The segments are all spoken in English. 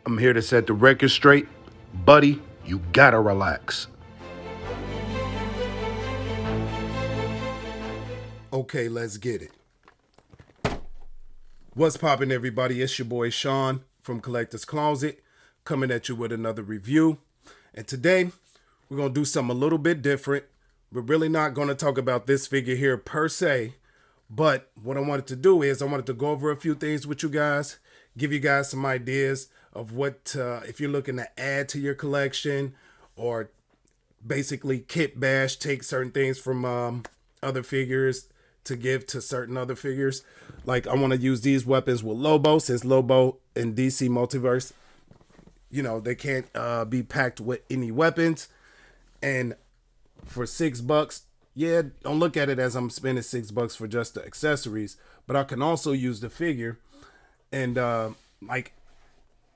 I'm here to set the record straight. Buddy, you gotta relax. Okay, let's get it. What's poppin', everybody? It's your boy Sean from Collector's Closet, coming at you with another review. And today, we're gonna do something a little bit different. We're really not gonna talk about this figure here per se, but what I wanted to do is I wanted to go over a few things with you guys, give you guys some ideas of what, if you're looking to add to your collection or basically kit bash, take certain things from other figures to give to certain other figures. Like I want to use these weapons with Lobo, since Lobo in DC Multiverse, you know, they can't be packed with any weapons. And for $6, yeah, don't look at it as I'm spending $6 for just the accessories, but I can also use the figure and like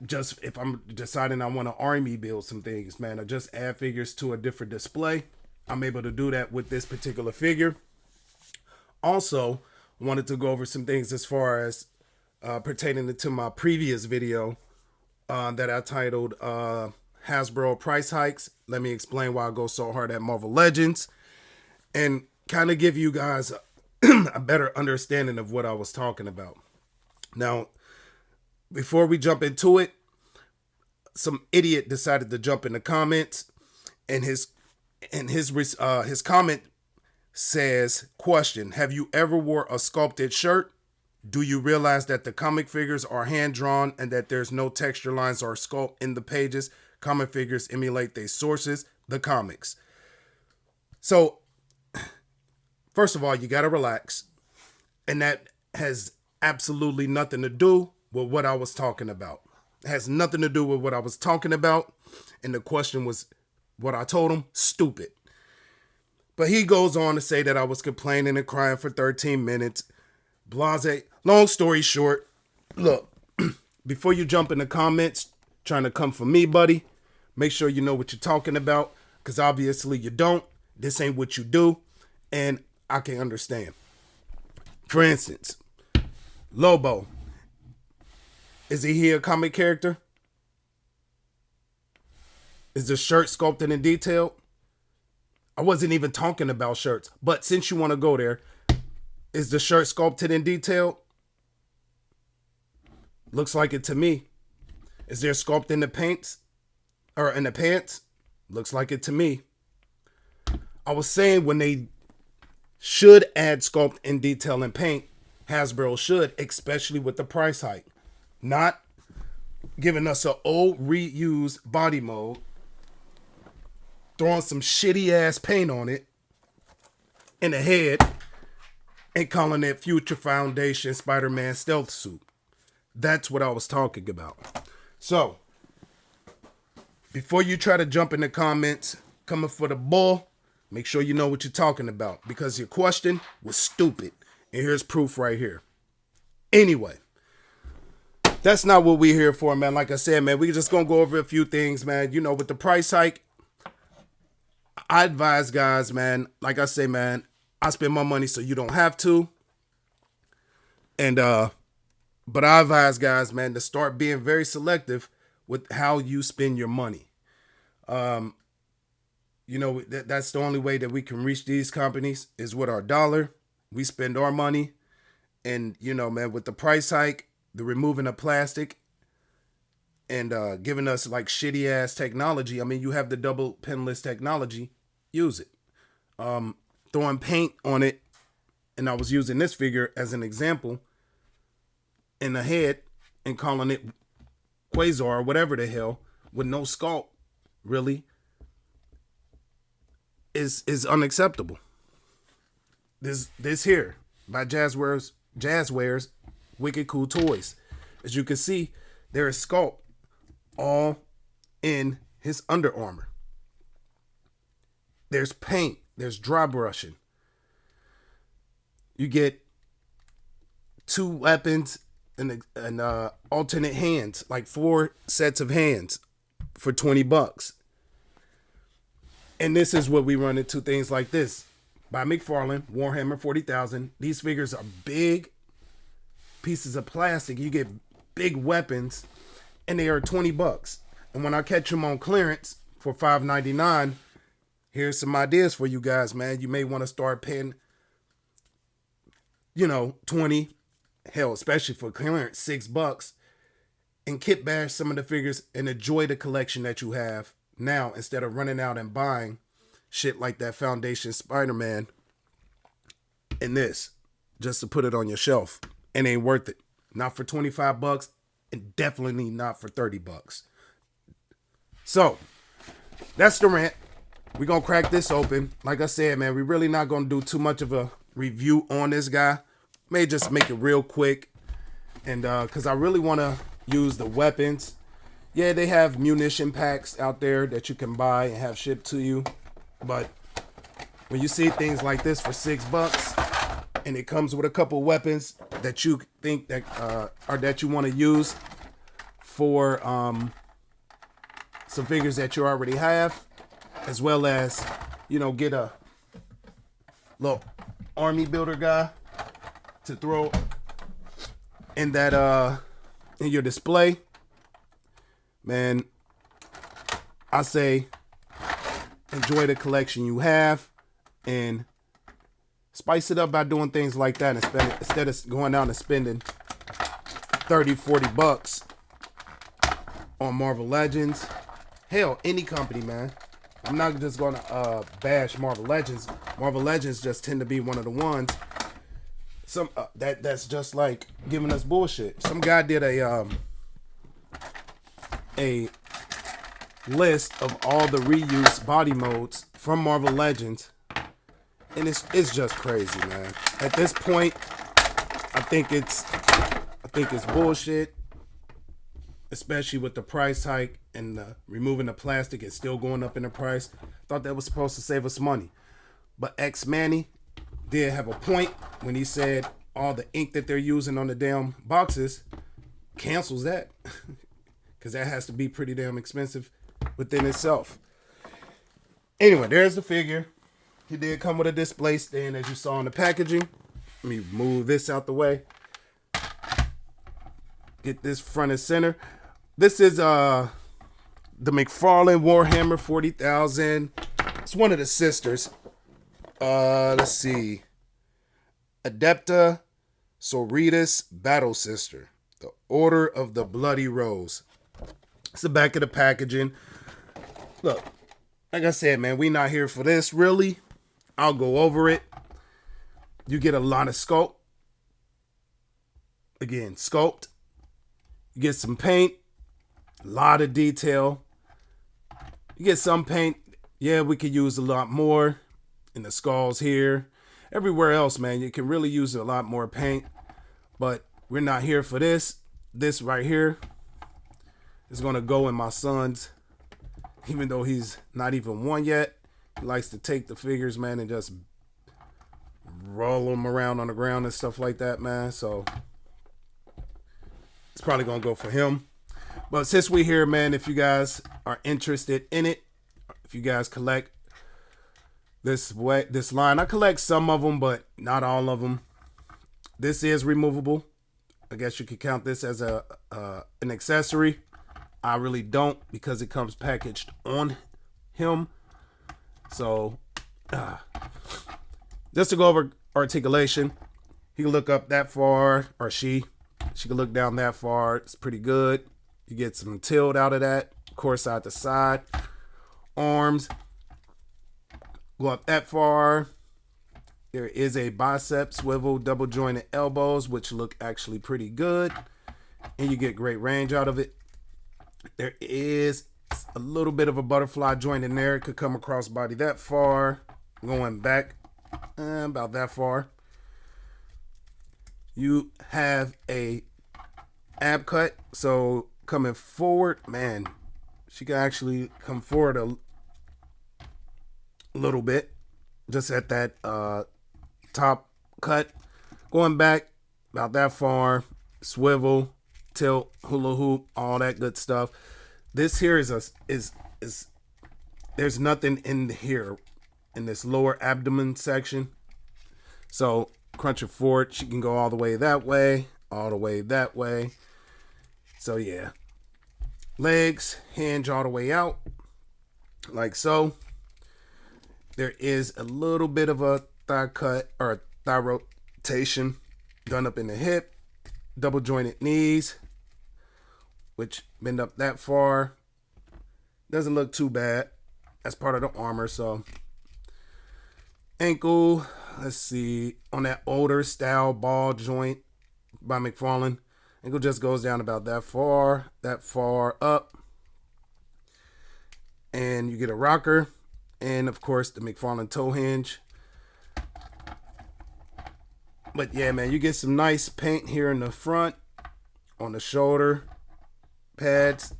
just if I'm deciding I want to army build some things, man, or just add figures to a different display, I'm able to do that with this particular figure. Also, wanted to go over some things as far as pertaining to my previous video that I titled Hasbro Price Hikes. Let me explain why I go so hard at Marvel Legends and kind of give you guys a better understanding of what I was talking about. Now, before we jump into it, some idiot decided to jump in the comments, and his comment says, question, have you ever wore a sculpted shirt? Do you realize that the comic figures are hand drawn and that there's no texture lines or sculpt in the pages? Comic figures emulate their sources, the comics. So, first of all, you gotta relax, and that has absolutely nothing to do with what I was talking about. It has nothing to do with what I was talking about. And the question was what I told him, stupid. But he goes on to say that I was complaining and crying for 13 minutes. Blase. Long story short, look, before you jump in the comments trying to come for me, buddy, make sure you know what you're talking about, because obviously you don't. This ain't what you do, and I can understand. For instance, Lobo. Is he a comic character? Is the shirt sculpted and detailed? I wasn't even talking about shirts, but since you want to go there, is the shirt sculpted and detailed? Looks like it to me. Is there sculpt in the paints or in the pants? Looks like it to me. I was saying when they should add sculpt and detail and paint, Hasbro should, especially with the price hike. Not giving us an old reused body mold, throwing some shitty ass paint on it in the head, and calling it Future Foundation Spider-Man stealth suit. That's what I was talking about. So, before you try to jump in the comments coming for the bull, make sure you know what you're talking about, because your question was stupid. And here's proof right here. Anyway, that's not what we're here for, man. Like I said, man, we're just going to go over a few things, man. You know, with the price hike, I advise guys, man, like I say, man, I spend my money so you don't have to. And, but I advise guys, man, to start being very selective with how you spend your money. You know, that's the only way that we can reach these companies is with our dollar. We spend our money. And, you know, man, with the price hike, the removing of plastic and giving us like shitty ass technology. I mean, you have the double pinless technology, use it. Throwing paint on it, and I was using this figure as an example, in the head and calling it Quasar or whatever the hell with no sculpt, really, is unacceptable. This here by Jazzwares Wicked Cool Toys. As you can see, there is sculpt all in his Under Armour. There's paint. There's dry brushing. You get 2 weapons and alternate hands, like 4 sets of hands for $20. And this is what we run into things like this. By McFarlane, Warhammer 40,000. These figures are big pieces of plastic. You get big weapons and they are $20. And when I catch them on clearance for $5.99, here's some ideas for you guys, man. You may want to start paying, 20, hell, especially for clearance, $6, and kit bash some of the figures and enjoy the collection that you have now instead of running out and buying shit like that Foundation Spider-Man and this just to put it on your shelf. It ain't worth it. Not for $25 and definitely not for $30. So that's the rant. We're going to crack this open. Like I said, man, we're really not going to do too much of a review on this guy. May just make it real quick. And because I really want to use the weapons. Yeah, they have munition packs out there that you can buy and have shipped to you. But when you see things like this for $6 and it comes with a couple weapons that you think that or that you want to use for some figures that you already have, as well as, get a little army builder guy to throw in that in your display, man, I say enjoy the collection you have and spice it up by doing things like that and spend it, instead of going out and spending $30-$40 on Marvel Legends. Hell, any company, man. I'm not just gonna bash Marvel Legends. Marvel Legends just tend to be one of the ones that's just like giving us bullshit. Some guy did a list of all the reuse body modes from Marvel Legends, and it's just crazy, man. At this point, I think it's bullshit, especially with the price hike and removing the plastic. It's still going up in the price. Thought that was supposed to save us money, but X Manny did have a point when he said all the ink that they're using on the damn boxes cancels that, because that has to be pretty damn expensive within itself. Anyway, there's the figure. He did come with a display stand, as you saw in the packaging. Let me move this out the way. Get this front and center. This is the McFarlane Warhammer 40,000. It's one of the sisters. Let's see. Adepta Sororitas Battle Sister. The Order of the Bloody Rose. It's the back of the packaging. Look, like I said, man, we not here for this, really. I'll go over it. You get a lot of sculpt. Again, sculpt. You get some paint. A lot of detail. You get some paint. Yeah, we could use a lot more in the skulls here. Everywhere else, man, you can really use a lot more paint. But we're not here for this. This right here is going to go in my son's. Even though he's not even one yet, he likes to take the figures, man, and just roll them around on the ground and stuff like that, man. So it's probably going to go for him. But since we're here, man, if you guys are interested in it, if you guys collect this line, I collect some of them, but not all of them. This is removable. I guess you could count this as an accessory. I really don't, because it comes packaged on him. So just to go over articulation, he can look up that far, or she can look down that far. It's pretty good. You get some tilt out of that, of course, side to side. Arms go up that far. There is a bicep swivel, double jointed elbows, which look actually pretty good, and you get great range out of it. There is a little bit of a butterfly joint in there. It could come across body that far, going back about that far. You have a ab cut, so coming forward, man, she can actually come forward a little bit, just at that top cut. Going back about that far, swivel, tilt, hula hoop, all that good stuff. This here is there's nothing in here in this lower abdomen section. So crunch her forward, she can go all the way that way, all the way that way. So yeah, Legs hinge all the way out, like so. There is a little bit of a thigh cut or a thigh rotation done up in the hip. Double jointed knees, which bend up that far. Doesn't look too bad. That's part of the armor. So ankle, let's see, on that older style ball joint by McFarlane, ankle just goes down about that far up. And you get a rocker, and of course the McFarlane toe hinge. But yeah, man, you get some nice paint here in the front, on the shoulder pads,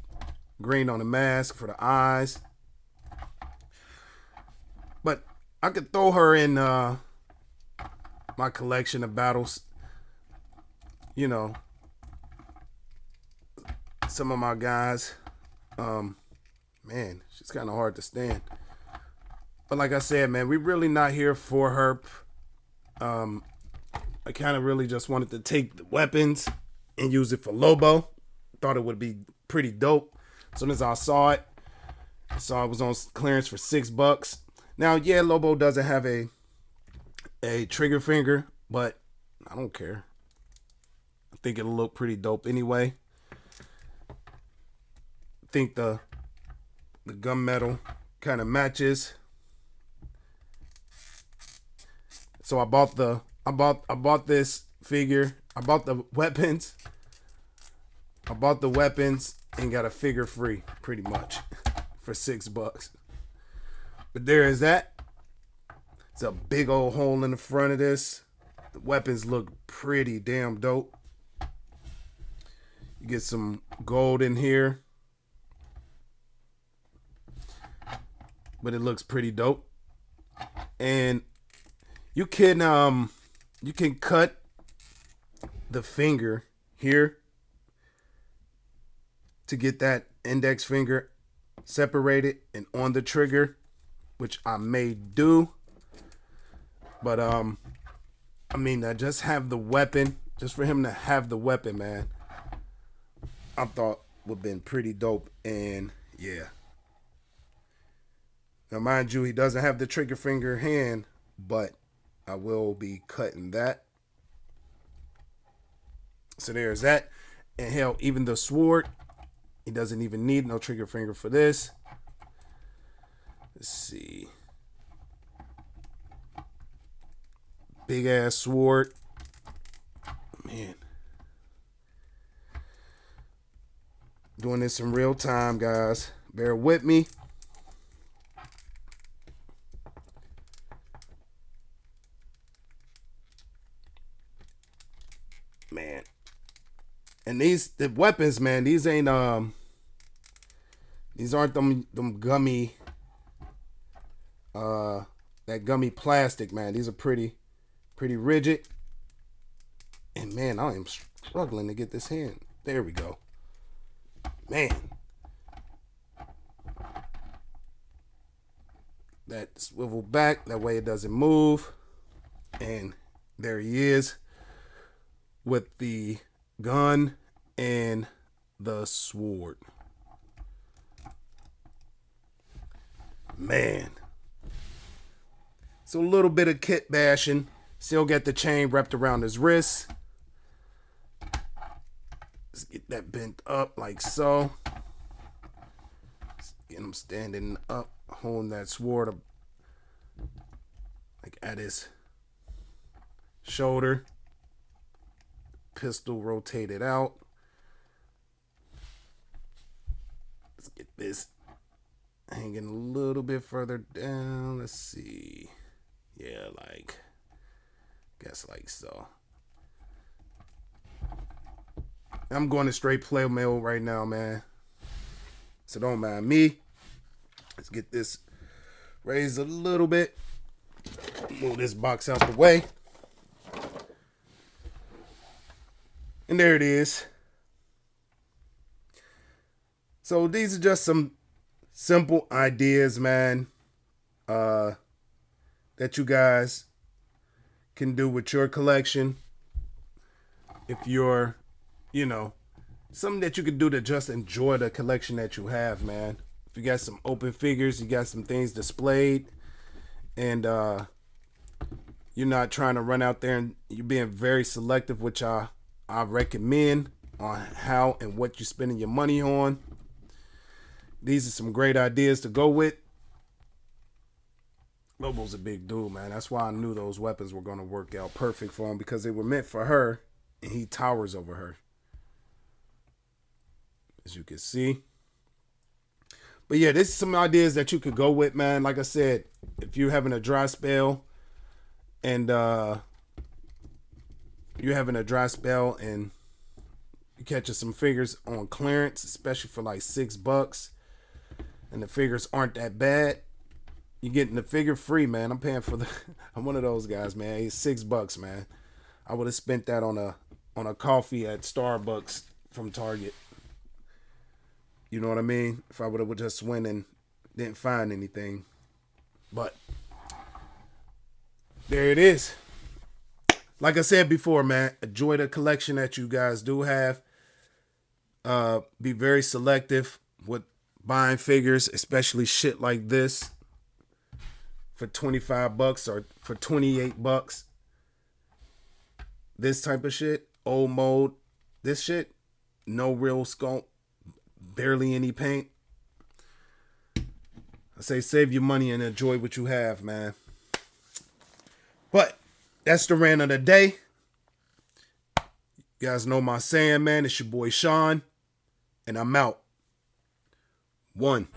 green on the mask for the eyes. But I could throw her in my collection of battles. You know, some of my guys, man, she's kind of hard to stand. But like I said, man, we're really not here for her. I kind of really just wanted to take the weapons and use it for Lobo. Thought it would be pretty dope. As soon as I saw it was on clearance for $6. Now, yeah, Lobo doesn't have a trigger finger, but I don't care. I think it'll look pretty dope anyway. I think the gunmetal kind of matches. So I bought this figure. I bought the weapons. And got a figure free, pretty much, for $6. But there is that. It's a big old hole in the front of this. The weapons look pretty damn dope. You get some gold in here. But it looks pretty dope. And you can cut the finger here to get that index finger separated and on the trigger, which I may do. But I mean, I just have the weapon, just for him to have the weapon, man, I thought would have been pretty dope. And yeah, now mind you, he doesn't have the trigger finger hand, but I will be cutting that. So there's that. And hell, even the sword, he doesn't even need no trigger finger for this. Let's see. Big ass sword. Man. Doing this in real time, guys. Bear with me. Man. And the weapons, man, these aren't them gummy that gummy plastic, man. These are pretty rigid. And man, I am struggling to get this hand. There we go. Man. That swivel back, that way it doesn't move. And there he is with the gun and the sword. Man. So a little bit of kit bashing. Still get the chain wrapped around his wrist. Let's get that bent up like so. Let's get him standing up, holding that sword up, like at his shoulder. Pistol rotated out. Let's get this hanging a little bit further down. Let's see. Yeah, like, guess like so. I'm going to straight play mail right now, man. So don't mind me. Let's get this raised a little bit. Move this box out the way. And there it is. So these are just some simple ideas, man, that you guys can do with your collection. If you're, something that you can do to just enjoy the collection that you have, man. If you got some open figures, you got some things displayed, and you're not trying to run out there and you're being very selective, which I recommend on how and what you're spending your money on. These are some great ideas to go with. Lobo's a big dude, man. That's why I knew those weapons were going to work out perfect for him, because they were meant for her, and he towers over her, as you can see. But yeah, this is some ideas that you could go with, man. Like I said, if you're having a dry spell and you're catching some figures on clearance, especially for like $6, and the figures aren't that bad, you're getting the figure free, man. I'm paying for the I'm one of those guys, man. It's $6, man. I would have spent that on a coffee at Starbucks from Target. You know what I mean? If I would have just went and didn't find anything. But there it is. Like I said before, man, enjoy the collection that you guys do have. Be very selective with buying figures, especially shit like this for $25 or for $28. This type of shit, old mode, this shit, no real sculpt, barely any paint. I say save your money and enjoy what you have, man. But that's the rant of the day. You guys know my saying, man. It's your boy Sean, and I'm out. 1.